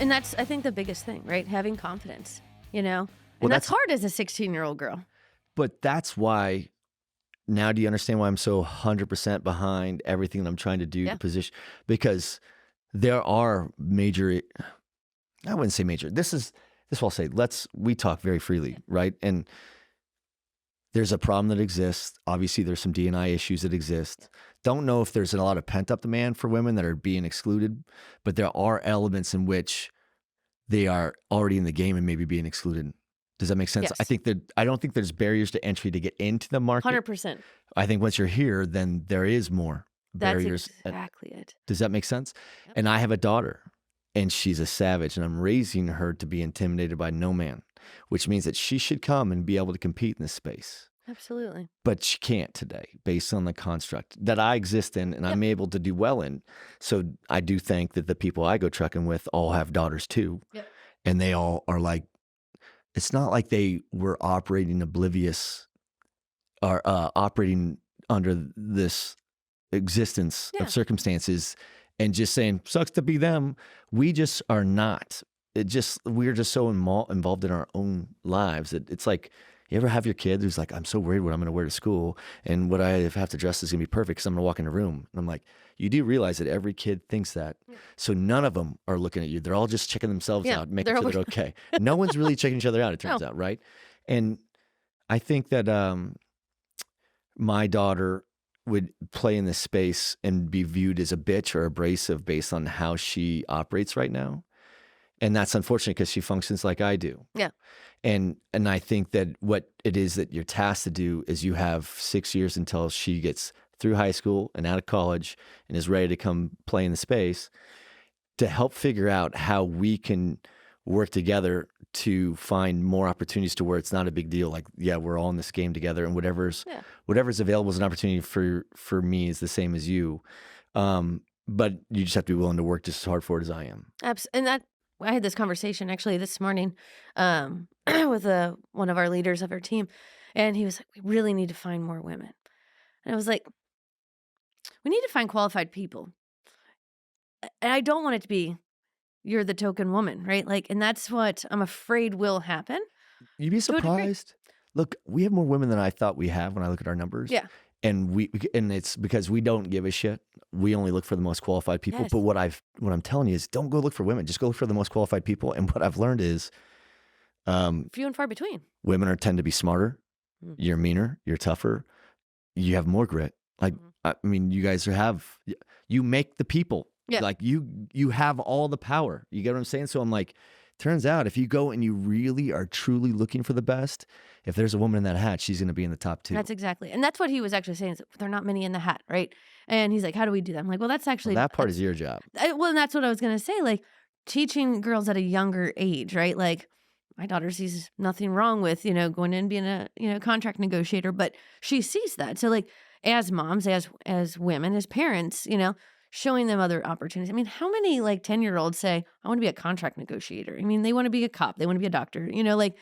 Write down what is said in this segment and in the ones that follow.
And that's, I think, the biggest thing, right? Having confidence, you know? Well, And that's hard as a 16-year-old girl. But that's why, now do you understand why I'm so 100% behind everything that I'm trying to do to position? Because there are major, I wouldn't say major, this is what I'll say, we talk very freely, right? And there's a problem that exists. Obviously, there's some D&I issues that exist. Don't know if there's a lot of pent-up demand for women that are being excluded, but there are elements in which they are already in the game and maybe being excluded. Does that make sense? Yes. I don't think there's barriers to entry to get into the market. 100%. I think once you're here, then there is more barriers. That's exactly it. Does that make sense? Yep. And I have a daughter, and she's a savage, and I'm raising her to be intimidated by no man, which means that she should come and be able to compete in this space. Absolutely. But she can't today, based on the construct that I exist in and I'm able to do well in. So I do think that the people I go trucking with all have daughters too. Yep. And they all are like, it's not like they were operating oblivious or operating under this existence of circumstances and just saying, sucks to be them. We just are not. We're just so involved in our own lives that it's like, you ever have your kid who's like, I'm so worried what I'm going to wear to school and what I have to dress is going to be perfect because I'm going to walk in a room. And I'm like, you do realize that every kid thinks that. Yeah. So none of them are looking at you. They're all just checking themselves out, making sure they're okay. No one's really checking each other out, it turns out, right? And I think that my daughter would play in this space and be viewed as a bitch or abrasive based on how she operates right now. And that's unfortunate because she functions like I do. Yeah. And I think that what it is that you're tasked to do is you have 6 years until she gets through high school and out of college and is ready to come play in the space to help figure out how we can work together to find more opportunities to where it's not a big deal. Like, yeah, we're all in this game together and whatever's available as an opportunity for me is the same as you. But you just have to be willing to work just as hard for it as I am. And that, I had this conversation actually this morning with one of our leaders of our team, and he was like, we really need to find more women. And I was like, we need to find qualified people. And I don't want it to be, you're the token woman, right? Like, and that's what I'm afraid will happen. You'd be surprised. Look, we have more women than I thought we have when I look at our numbers. Yeah. And it's because we don't give a shit. We only look for the most qualified people. Yes. But what I'm telling you is, don't go look for women. Just go look for the most qualified people. And what I've learned is, few and far between. Women tend to be smarter. Mm-hmm. You're meaner. You're tougher. You have more grit. Like I mean, you guys you make the people. Yeah. Like you have all the power. You get what I'm saying? So I'm like, turns out if you go and you really are truly looking for the best, if there's a woman in that hat, she's going to be in the top 2. That's exactly. And that's what he was actually saying, is there are not many in the hat, right? And he's like, how do we do that? I'm like, well, that's actually... Well, that part is your job. Well, and that's what I was going to say, like teaching girls at a younger age, right? Like my daughter sees nothing wrong with, going in and being a, contract negotiator, but she sees that. So like as moms, as women, as parents, showing them other opportunities. I mean, how many like 10-year-olds say, I want to be a contract negotiator? I mean, they want to be a cop. They want to be a doctor, like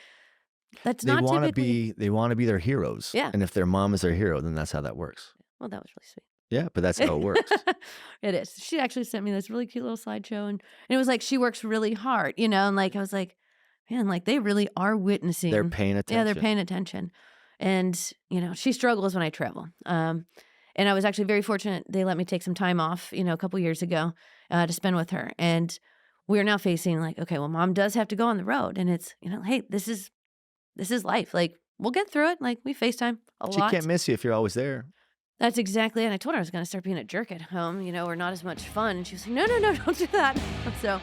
that's not typically. They want to be their heroes. Yeah. And if their mom is their hero, then that's how that works. Well, that was really sweet. Yeah, but that's how it works. It is. She actually sent me this really cute little slideshow, and it was like, she works really hard, and like, I was like, man, like they really are witnessing. They're paying attention. Yeah, they're paying attention. And, she struggles when I travel. And I was actually very fortunate. They let me take some time off, a couple years ago to spend with her. And we're now facing like, okay, well, mom does have to go on the road. And it's, hey, this is life. Like, we'll get through it. Like, we FaceTime a lot. She can't miss you if you're always there. That's exactly it. And I told her I was going to start being a jerk at home, or not as much fun. And she was like, no, don't do that. So